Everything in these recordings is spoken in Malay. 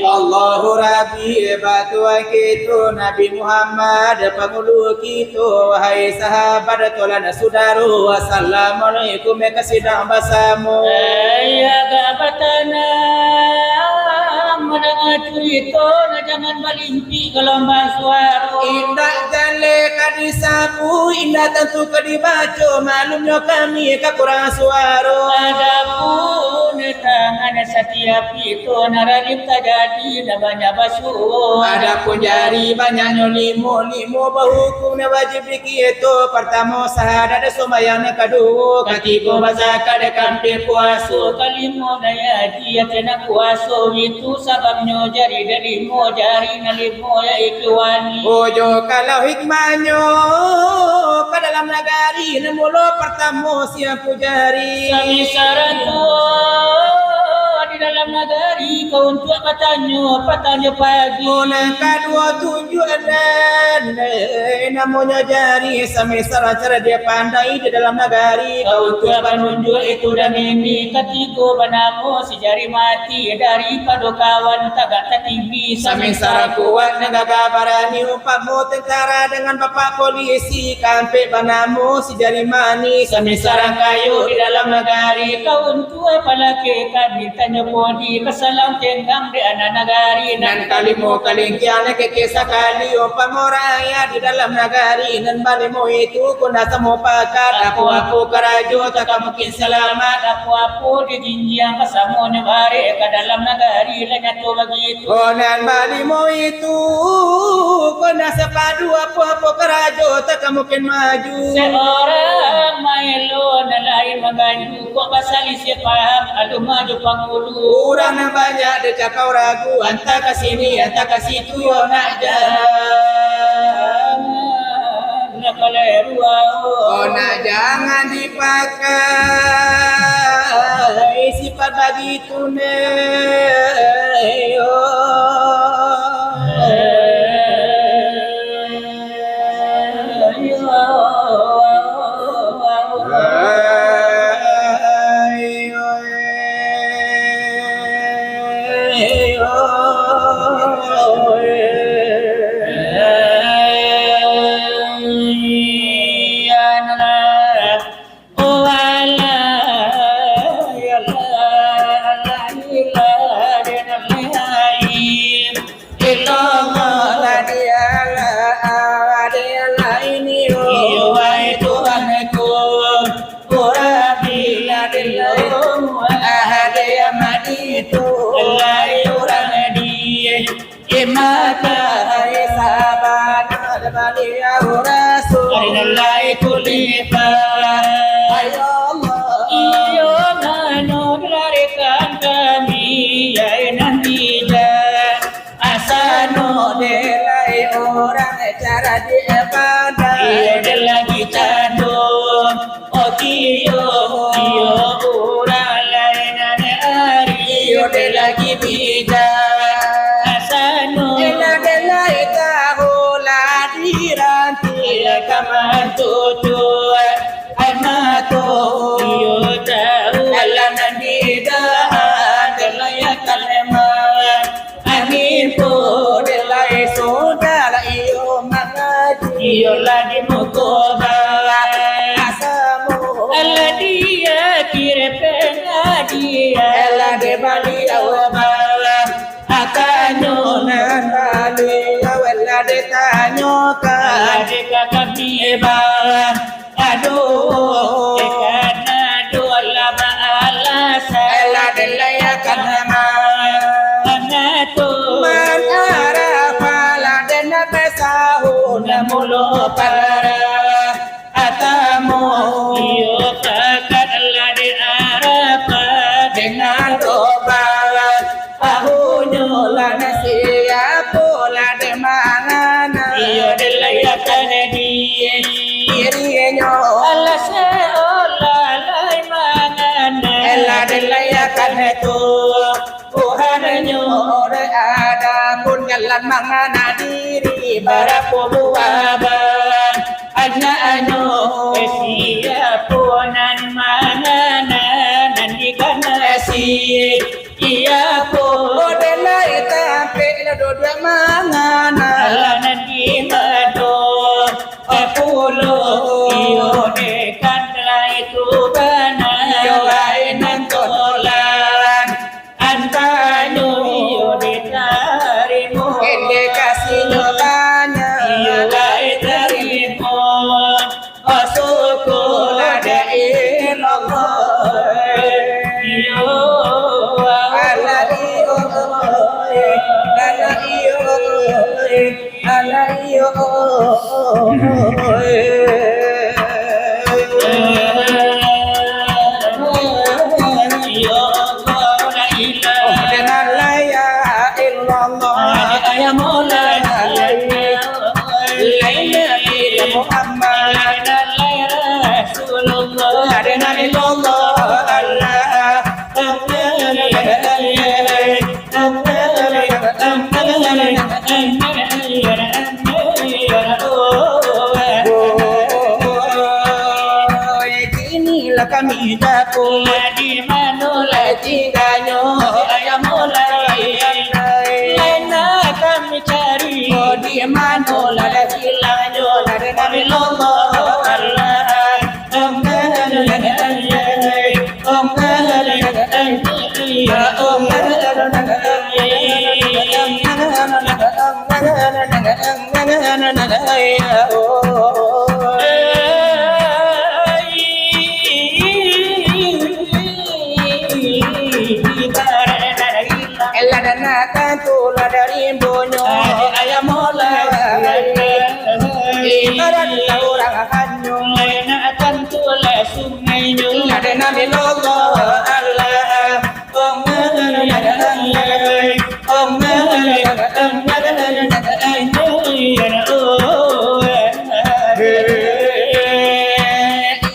Allahu Rabbi batuan kita Nabi Muhammad pengulu kita wahai sahabat tolan saudara assalamualaikum kesidang basamu ya gabatana mendengar cerita jangan berlimpi gelombang suara indah jale kadisapu indah tentu kadibaca malumnya kami kekurang suara adapun tangan setiap itu naralip terjadi dan banyak basuh adapun jari banyaknya limo berhukum wajib itu pertama sahadat sembahyang kedua ketiga bazakat kampir puasa kelima daya dia kena puasa itu sebabnya jari dari limo jari nalimo ya ikhwani ojo kalau hikmahnya ke dalam negari mula pertama siapa jari sami saratu di dalam negari kau untuk patanya pagi mula kedua tunjuk dan namanya jari sami cara dia pandai di dalam negari kau untuk menunjuk itu dan ini ketiga banamu si jari mati daripada kawan tagak tertibi sami sarang kuat negaga barani umpamamu tentara dengan bapak polisi kampe banamu si jari manis sami sarang kayu di dalam negari kau untuk palake kami tanya podi kesalam tenggang di anak negari nan kalimu kalingkian kekesa kali umpamamu raya di dalam negari nan balimu itu kuna semua pakat aku kerajo tak mungkin selamat aku di jinjang kesamunya bare ke dalam negari lanyat tu begitu nan balimu itu kuna sepadu apa kerajo tak mungkin maju seorang maelo lain menganju kok pasal isi paham aduh maju pangulu orang banyak decak kau ragu anta ke sini anta ke situ yo nak jangan kaleru nak jangan dipakai sifat begitu Rasul iyo ura laina ne ari iyo de lagi bija asano ela de la ita hola diranti kamantutu amato iyo tau ela nandida de la yakalema anipo de la isoda la iyo mangaji iyo lagi mukoba asamo aladia kirepena dia ela de bali awaba akano nandali ela de tanyoka adeka kamieba ado ekana dola baalasa ela de la yakalema anato manara pala de na besaho namulo para atamo iyo kakat alade arapa dengan doba ahunyo la nasia pola de mangana iyo delaya kanedi irienyo alase ola lai mangana ela de la yakaneto uhanyo ore ada pun jalan mangana diri barapo buaba Anya ano esia ponan mangana nandi kana si iya po ode la ita pe la do mangana ala nandi mado apulo iyo de kanla itu bana yo ai nan tolan antano iyo de tarimo ende kasino tanya iyo ai tarimo asoko la de ilolo iyo ala iyo ala iyo ala iyo iyo la ila Dena la ya illallah ayamola laila ila Muhammad laila rasulullah Dena illallah Allah kini la kami dapo di manola tinggalnya ayamola laina kami cari di mana la da hilangnya la dena illallah Allah Ella dana tanto la dari bonyo ayamola ibarat la orang hanyo la dana milolo Allah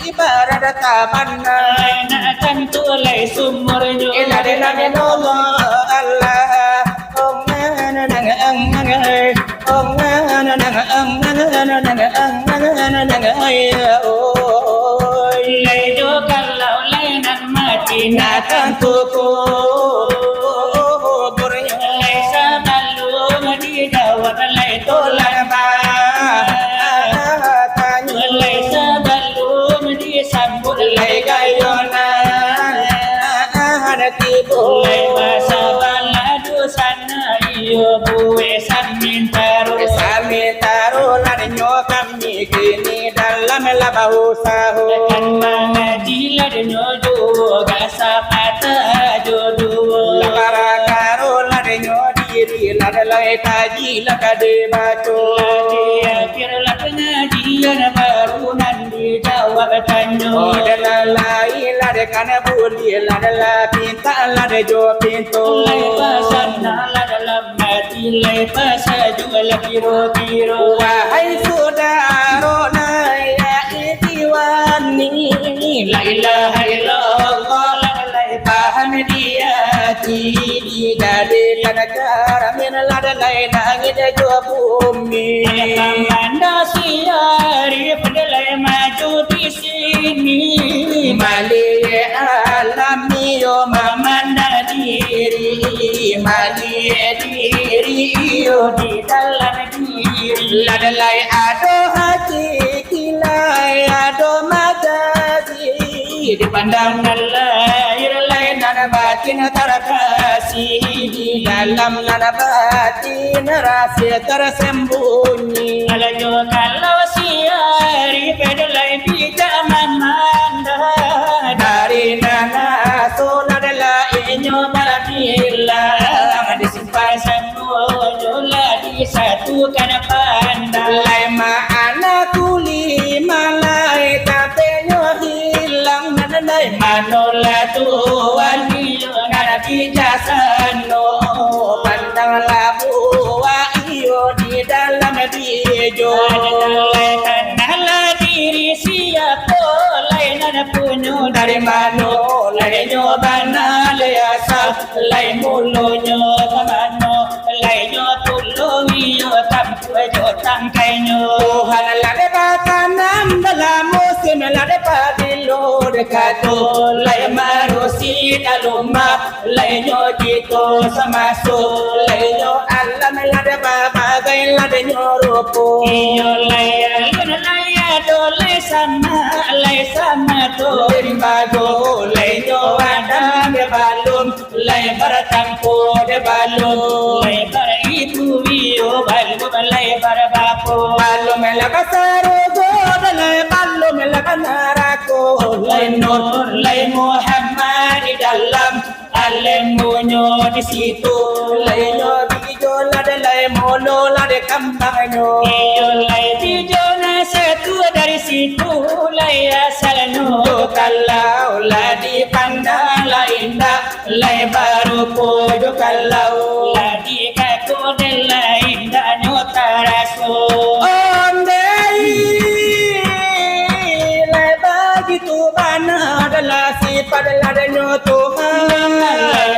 ibarat tamanna illa dana milolo Allah Nathan tuku tolan ba lai gayona hati bu sami taro lanyo kami kini dalam labahu sahu labara karo lanyo diri ladalai taji lakade baco lalai lade kana buli ladala pinta lade jo pinto wahai saudara ya itiwani La ilaha illallah la bahamdiyati di dari kadakara min la langit jua bumi Anda siari pendelai maju di sini mali alami yo mamanda diri mali diri yo di dalam diri ladalai ado hati kilai ado madadi dipandang lahir lain dan batin terkasih di dalam dan batin rahasia tersembunyi Alajo kalau siari pendelai bijak mamanda dari nana sola adalah inyo barabilah disimpan semuanya disatukan pandang lai maana kuli malai tapenyo hilang nanai manola tuan iyo Nabi jasano pandang labuwa iyo di dalam dijo Nala diri siapa lain ada punya dari mano lai nyobana le asal lai mulonyo kamano lai nyo tulowi yo tampu jo tangkainyo Tuhan lade batanam dalam musim lade padilo dekato lai marusi daluma lai nyo jito samaso lai nyo alam lade babagai lade nyo rupo iyo lai ado lai sama to Rimbago lai nyo adam de balum lai baratampo de balum lai bar itu wiyo balu lai bar bapo balum la kasaro godale balum la kanarako lai nur lai Muhammad di dalam alemunyo di situ lai nyo bijo la de lai mono la de kambangyo iyo lai bijona satu dari situ lai asalno kalau la di pandang la indah lai baru pojo kalau lagi kaku delai danyo taraso ondei lai begitu bana adalah sifat ladanya Tuhan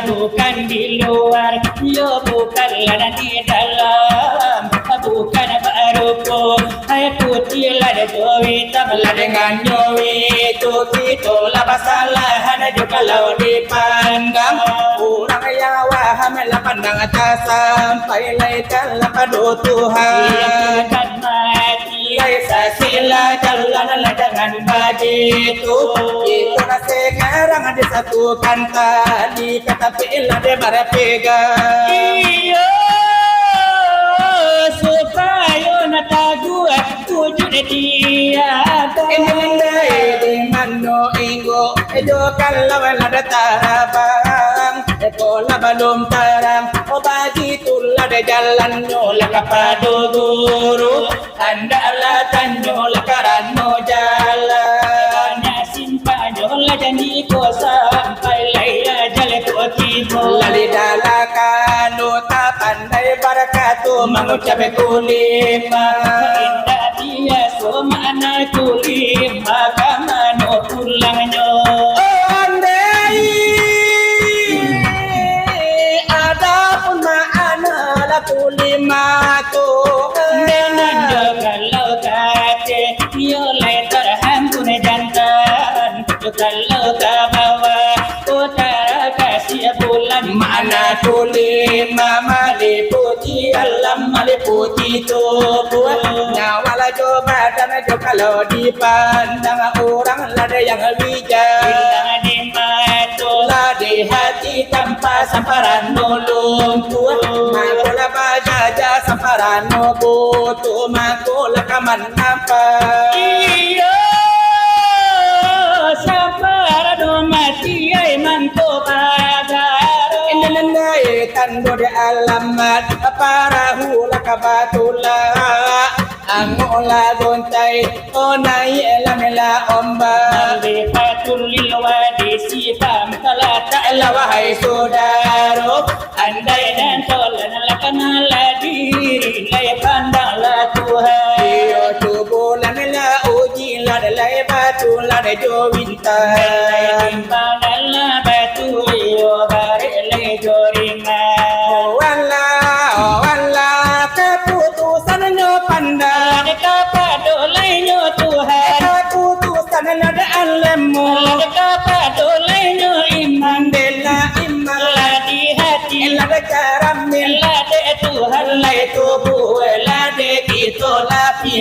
bukan di luar yo bukan lada di dalam bukan baru ko hai putih lada jowi tabla dengan nyowi itu kita lah basalahan juga kalau dipandang orang yawa hamil pandang atas sampai laikan pada Tuhan kan mati Laisa sila jalan dengan begitu itu sekarang disatukan tadi kata pila de berpegang iyo supaya natagua wujud dia di mano ingo ejo kalau ada tarabang pola belum tarang bagi tulah de jalan nyola kepada guru andalah tanyola karano jalan simpan jola janji ko sampai laya jale ko tibo lali dalakanu tak pandai barakatu mengucap kulima indah dia somana kulima kamano pulangnya andai ada pun ma'ana la kulima tu dengan kalau kate yo lai terham pun jantan kalau ka bawa utara kasih bulan mana kulima maliputi alam maliputi tubuh nyawa la coba dan kalau dipandang orang ada yang bijak indah di mata lah di hati tanpa samparan nolong tua makola bajaja samparan butuh makola kaman apa iyo sabar do mati ai manto bagaro inenai tando de alamat parahu lakabatullah angola gontai onai elamela omba Malifatul lil wadi sifam talata wahai saudaro andai dan tolan lakana la diri lai pandang la Tuhan iyo tubuh lamela uji la lai batu la jo winta timbang dalam batu yo bare le joringa wala keputusan nyo pandang ada kapado lainyo Tuhan keputusan ada alammu ada kapado lainyo iman bela iman di hati lada karamin lade Tuhan lai tubuh lade kita lapi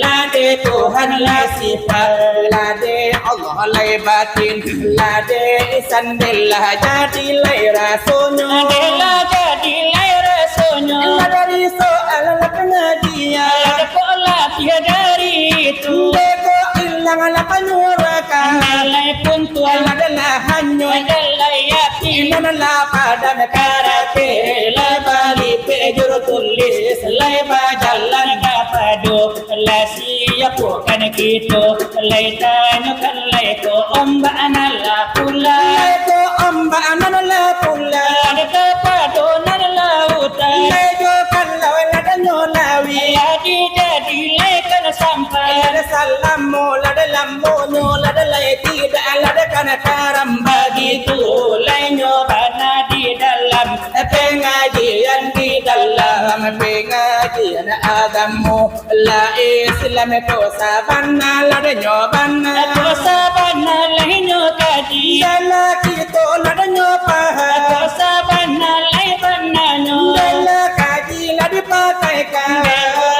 lade Tuhan la sifat lade Allah lai batin lade isan bela jadi lai rasulnya adela jadi lai rasulnya lada soal pengajian ada pola dari itu deko ilang ala panuraka nalai pun tuan adalah hanya adalah yakin inanala pada karate la bali pejur tulis lai bajalan kapado lasi ya bukan gitu laitanya kan laito omba anala pula Lego amba anala pula ada kapado nala uta Lego kalau ada nyolawi jadi laikan sampai ada salamu lada lambo nyolada lai tidak ada kana karam begitu lainyo bana di dalam pengajian di dalam pengajian agamu la Islam itu sabana lada nyobana aku sabana lainyo kaji Dala kita lada nyopaha aku sabana lain bananyo Dala kaji lada pakaikan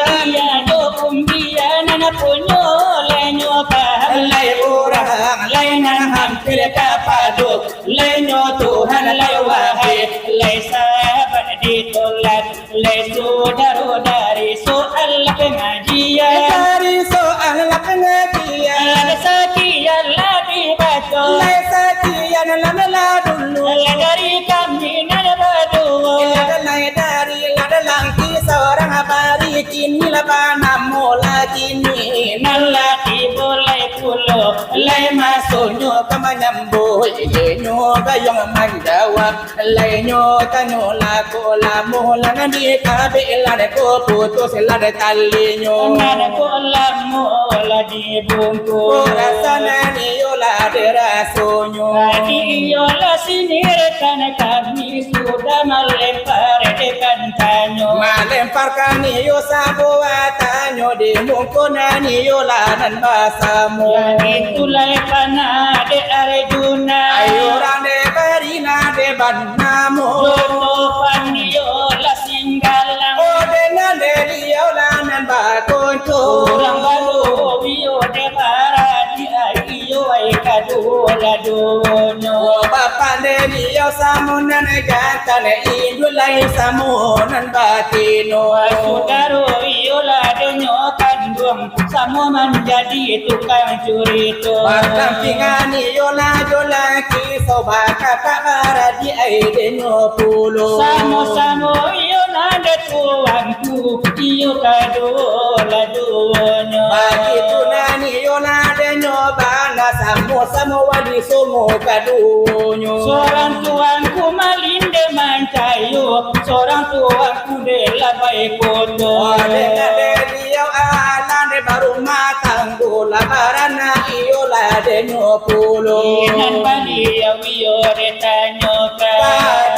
dia do kumbia nana punyo lainyo paham Lai orang lain hampir kapado lainyo Tuhan lai wahai lai sahabat ditolak lai saudara dari soal pengajian dari soal pengajian ada sekian lagi baca Lai sekian lama dulu dari kami nada berdua Lada lai dari lada langki seorang bari kini labana mola kini nalati boleh pulo Lai masuknya ke menyambut Yenyo gayong menjawab Lainyo kanyo lako lamu Langan di kabe lada ko putus lada talinyo nada kolamu lagi bungku Rasanya niyo lada rasonyo tadi yola sinirkan kami sudah melempar dekan tanyo Melemparkan niyo sa buatanyo Di mungkunan niyo lanan basamu itulah panah de Arjuna Ayuran de berina de banamu Jono pandiola singgalang Odena de liyo lanan bakonco orang baru bio de paradi ayo ai kadola dono Bapak de liyo samunan jantan Indulai samunan batino Saudara iola donyo kandung sama menjadi tukang curito Perdampingan yola jola kisau baka paradi aideno pulo Samo-samo iyo nada tuanku iyo kadola dono Begitu nani yola denyo bana samo wali somo kadunyo Seorang tuanku malinde mancayo Seorang tuanku dela baik koto Oleh dia ala de baru matang bola barana yola denyo pulo Inan bali awiyo retanyo ka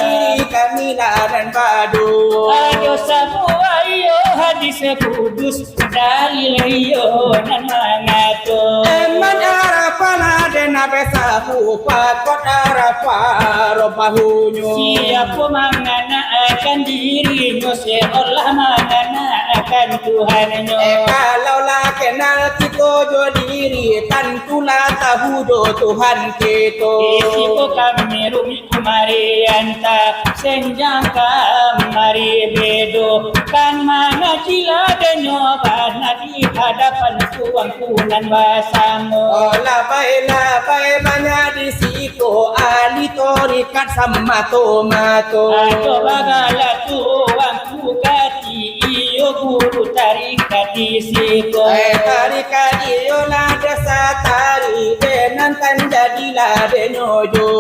Diri kami dan padu Ayo semua iyo hadis kudus dalil iyo nan mangato Eman arafana den abesahu pakot arafaro bahunyo Siapa mangana akan dirinya seolah mangana akan Tuhannya kalau lah kenal kita jo diri tantulah tahu do Tuhan kita Isiko kami rumi kumari anta senjang kamari bedo kan mana cila denyo karena di hadapan tuanku nan basamu labai banyak di situ ahli torikat sama tomato Ayo bagala tuanku kati iyo guru tarikat di siko tarikat iyo lah desa tari denan kan jadilah denyojo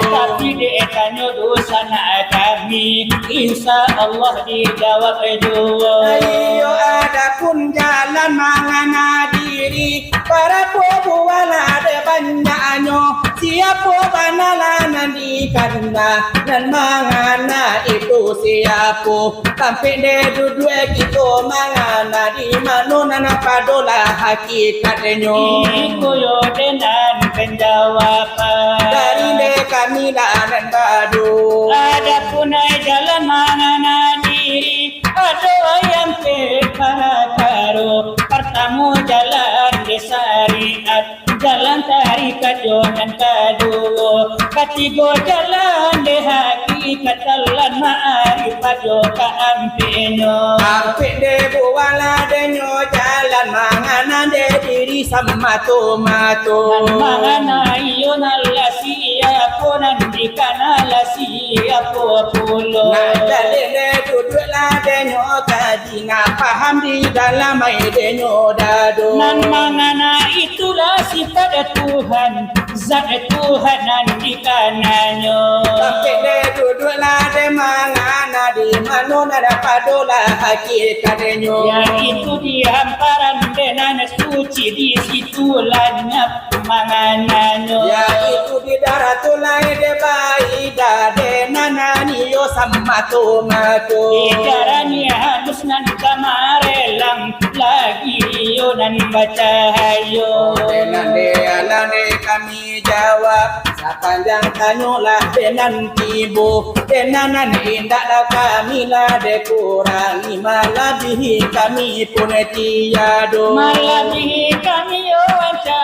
tapi dekanyo dosa na kami insya Allah dijawab jua ayo ada pun jalan mangana diri para puala de banyaknya siapa banalan di karena dan mangana itu siapa sampai de duduk kita mangana di mana nana padola hakikatnya Ikuyo dengan penjawaban dari de kami dan badu ada punai jalan mana diri ada yang pekaro pertama jalan syariat jalan tarikat dan kedua ketiga jalan de hakikat lan ma'rifat yo kaampenyo sampai de buala de nyo jalan mangana de diri sama tomato mangana iyo nalasi apo nandikana lasi apo pulo na dalile duduk la de nyo tadi na paham di dalam ai de nyo dado nan mangana itulah sifat Tuhan zat Tuhan nandikananyo sampai de duduk la de mangana di mana ada padola hakikat de nyo yaitu di hamparan dengan suci di situ lanyap mangananyo yaitu di darat tulai de baida de nanani yo sama tomato Ijarani halus nan kamarelang lagi yo nan baca hayo Denande alane kami jawab sepanjang tanyolah denan tibo denanan indak dah kami lah de kurangi malabihi kami pun tiado malabihi kami yo anca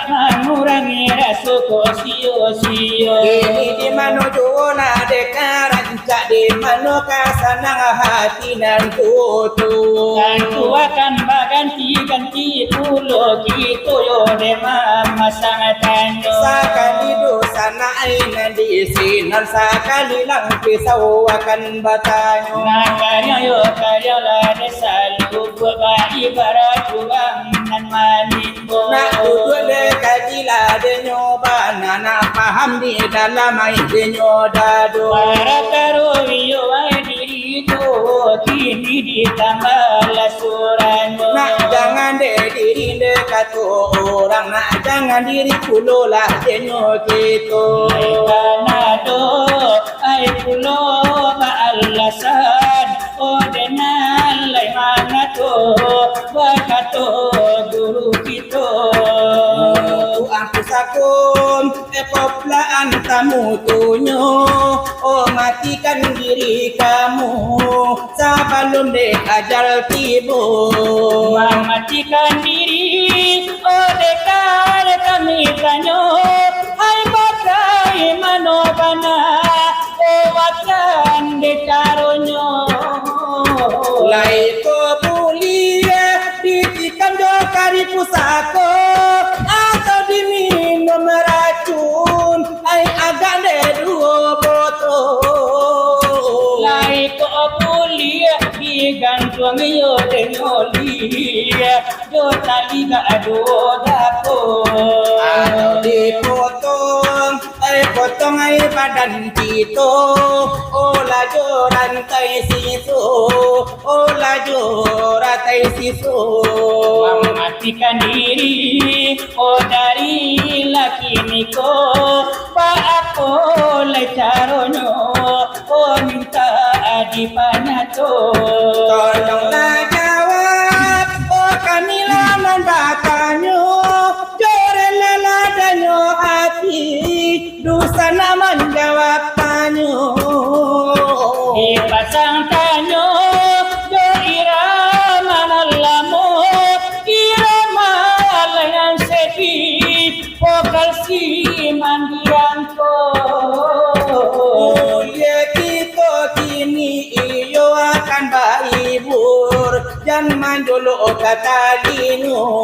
mengurangi rasuko sio ini di mana jola de karancak di mana kasanang hati nan tutu kan akan ganti pulo gitu yo de mama sangat tanyo sakali dosa na aina di sinan sakali lang pisau akan batanyo karya lah desa lupa ibarat uang nan malimbo nak duduk de kajila de nyoba nana paham di dalam ai de nyodado para karuyo ai diri to kini ditambah lasuranyo nak jangan de diri de katu orang nak jangan diri kulola de nyokito kanado ai pulo ba alasan o denal lai mana to bakato guru kito aku sakum poplaan tamu tunyo oh matikan diri kamu sebelum de ajal tiba mematikan diri oh dekat kami kanyo hai bagai manobana oh wakan de caronyo lai ko bulia ditikan do kari pusako atau diminum racun ai agak de dua botol lai ko bulia digantung yo dengolia do tali ga ado dapo atau dipotong potong ai badan kita olah joran tai siso olah jora tai siso mematikan diri oh dari laki niko pa ako le caronyo oh minta adipanya to tolonglah jawab oh kami laman bakanyo jorela danyo hati dosa naman jawab tanyo pasang tanyo do irama nalamo irama layan sedih pokal si mandian ko ya kita kini iyo akan baibur jangan dulu kata lino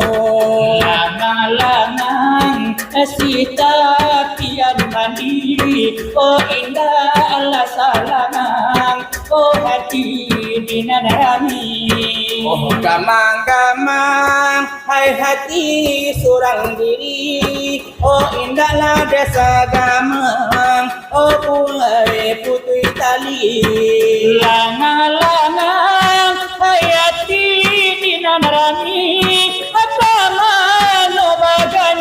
lanang sita kian mandiri oh indah Allah salanang oh hati dinanami oh gamang-gamang hai hati surang diri oh indahlah desa gamang oh puai putui tali lanang hai hati dinanami apa mano bagai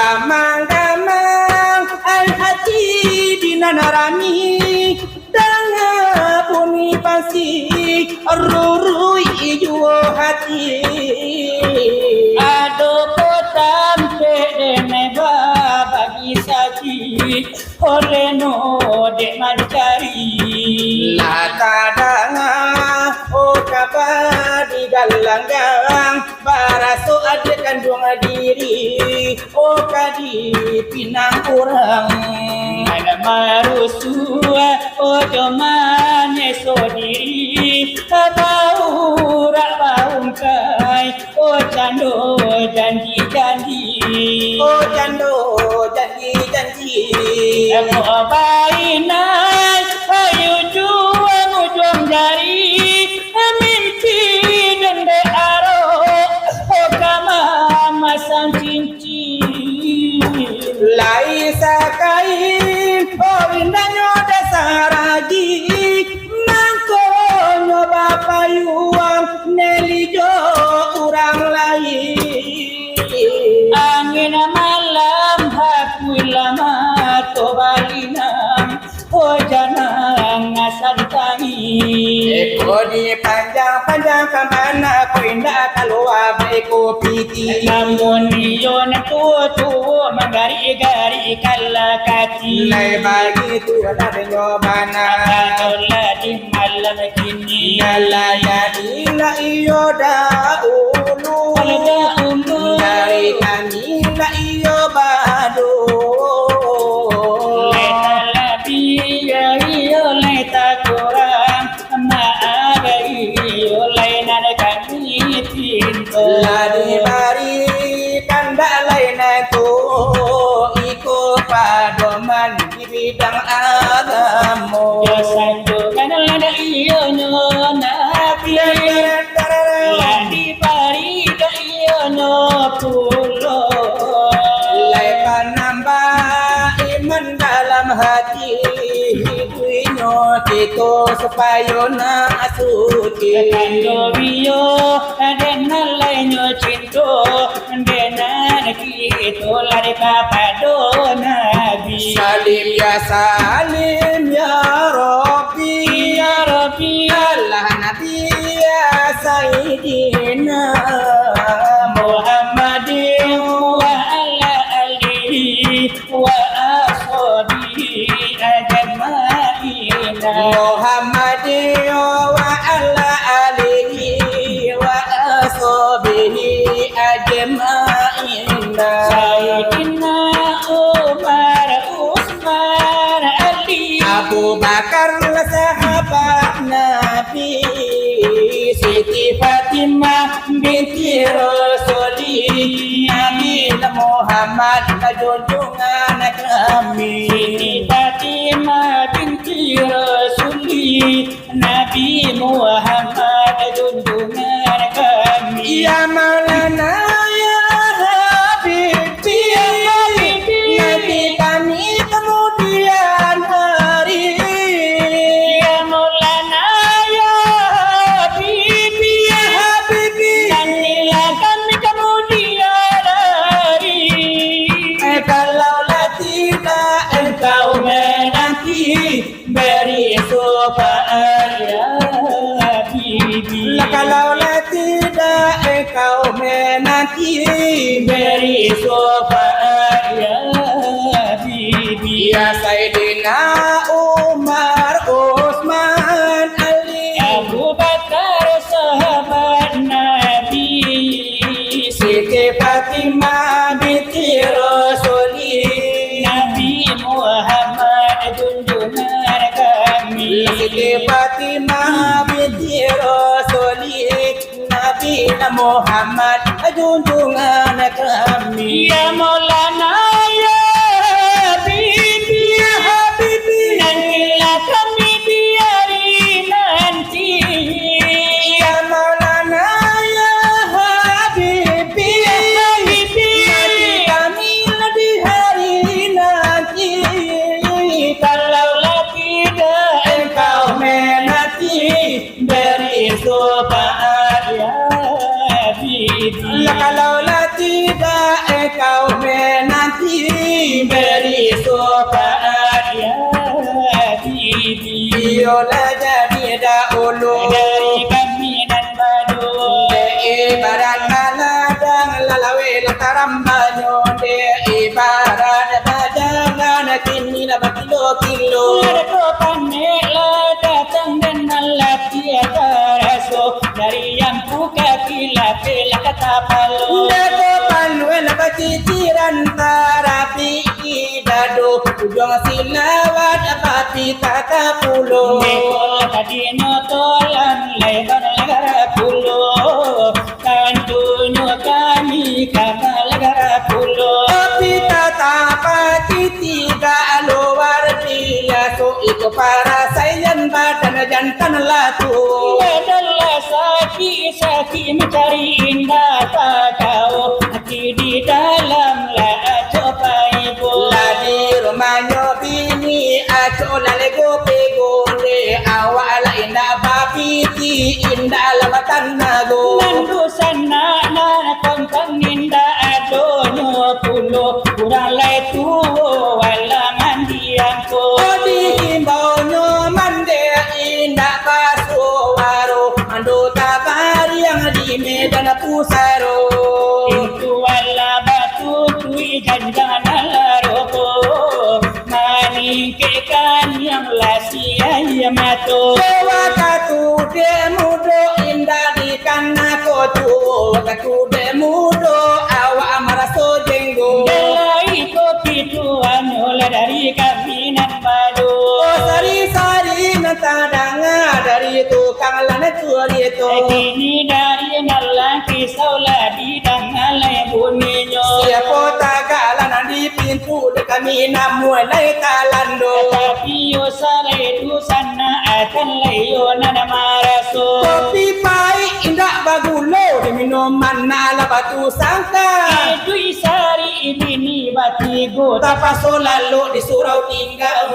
Gamang-gamang al-hati dinanarami dengan bumi pasti rurui jua hati. Ado potam pede bagi saji oleh no dek mencari. Lata danga oh kabar di galang-galang baraso ada kandung diri oh kadi pinang orang. Ada marusua oh jomane sodiri bau rabaung kai oh cando janji-janji. Oh jando janji-janji. Aku bainai ayu jua mujung jari mimpi dende aro oh kama masang cincin. Lai sakai oh indahnya dasaragi mangkonyo bapayuang nelijo orang lain. Angin malam aku lama tobalinam oh janang santai. Eko di panjang-panjang kemana ku indah keluar eko piti. Namun yon tua menggari-gari kala kati. Lai bagi tu ada nyobana. Katola di malam kini. Nala jadi la iyo dahulu. Kalau dahulu Dari kami la iyo badu. leta lebih iyo leta kurang maaf iyo lain kami pintu. Ladi bari kanda lain aku iko padoman di bidang agamo. Yo satu kan lada iyo nabi ladi pari ka iyo no pulo. Lai panambah iman dalam hati Duinyo tito supaya na suci. Kando biyo dena lainyo cinto dena kito lari kapado nabi. Salim ya Rabbi Ya Rabbi Allah Nabi ya Sayyidina Muhammadin wa ala alihi wa ashabihi ajma'in. Muhammadin wa ala alihi wa ashabihi ajma'in. Sayyidina Umar Utsman Ali Abu Bakar sahabat Nabi, Siti Fatimah binti Rasuli, Nabi Muhammad junjungan kami. Siti Fatimah binti Rasuli Nabi Muhammad junjungan kami. Ya Maulana ya Habibi, Nabi kami kemudian hari. Ya Maulana ya Habibi Ya Habibi, nantilah kami kemudian hari. Kalaulah tidak engkau menanti beri syafaat ya Habibi. Kalaulah tidak engkau menanti beri syafaat ya Habibi. Ya Sayyidina Umar Utsman Ali, Abu Bakar sahabat Nabi, Siti Fatimah binti Rasuli, Nabi Muhammad junjungan kami. Siti Fatimah binti Rasuli, Nabi Muhammad junjungan kami. Ya Maulana ya Habibi Ya Habibi, nantilah kami di hari nanti. Ya Maulana ya Habibi, Habibi Nabi kami di hari nanti. kalaulah tidak Engkau menanti beri syafaat ya Habibi. kalaulah tidak engkau menanti beri sopan ya Sidi Biola jadi dahulu dari kami dan badu ibarat ladang lalawe lataram banyo de ibarat bajangan kini la kilo ada topan mela datang dan alat tiada raso dari yang buka kila kila kata palu Dado panwel baciciran tarapi dado ujung silawat papi tata pulo Mekol tadi nyotolan lebar negara pulo kantunyo kami kakak negara pulo papi tata pati tiga luar biasa itu para sayan badan jantan latu adalah saki mencari indah kau hati di dalam lah coba ibu Ladi rumahnya bini aco lalego pegole awala indah bapiti indah lamatan nago nandu sana na kontang indah adonyo pulo kurang lai tu wala mandiangko Odi himbaunya mande indah basuwaro ando tabari yang di medan pusaro itu wala batu tui jangan laroko maning kekan yang lasia mato Dewa katu demudo indah di kana kotu katu demudo awa amaraso jenggo Delai kopi tuanyola dari kabinet padu sari-sari nantadanga dari tukang lana curi itu Kini dari nalang kisau ladi dan nalai bunyinya siapa tagalan di pintu de kami mulai talando Tapi yo sare tu sana akan layo nana maraso kopi pai indah bagulo di minuman nala batu sangka Itu isari ini bati go tapaso lalu di surau tinggal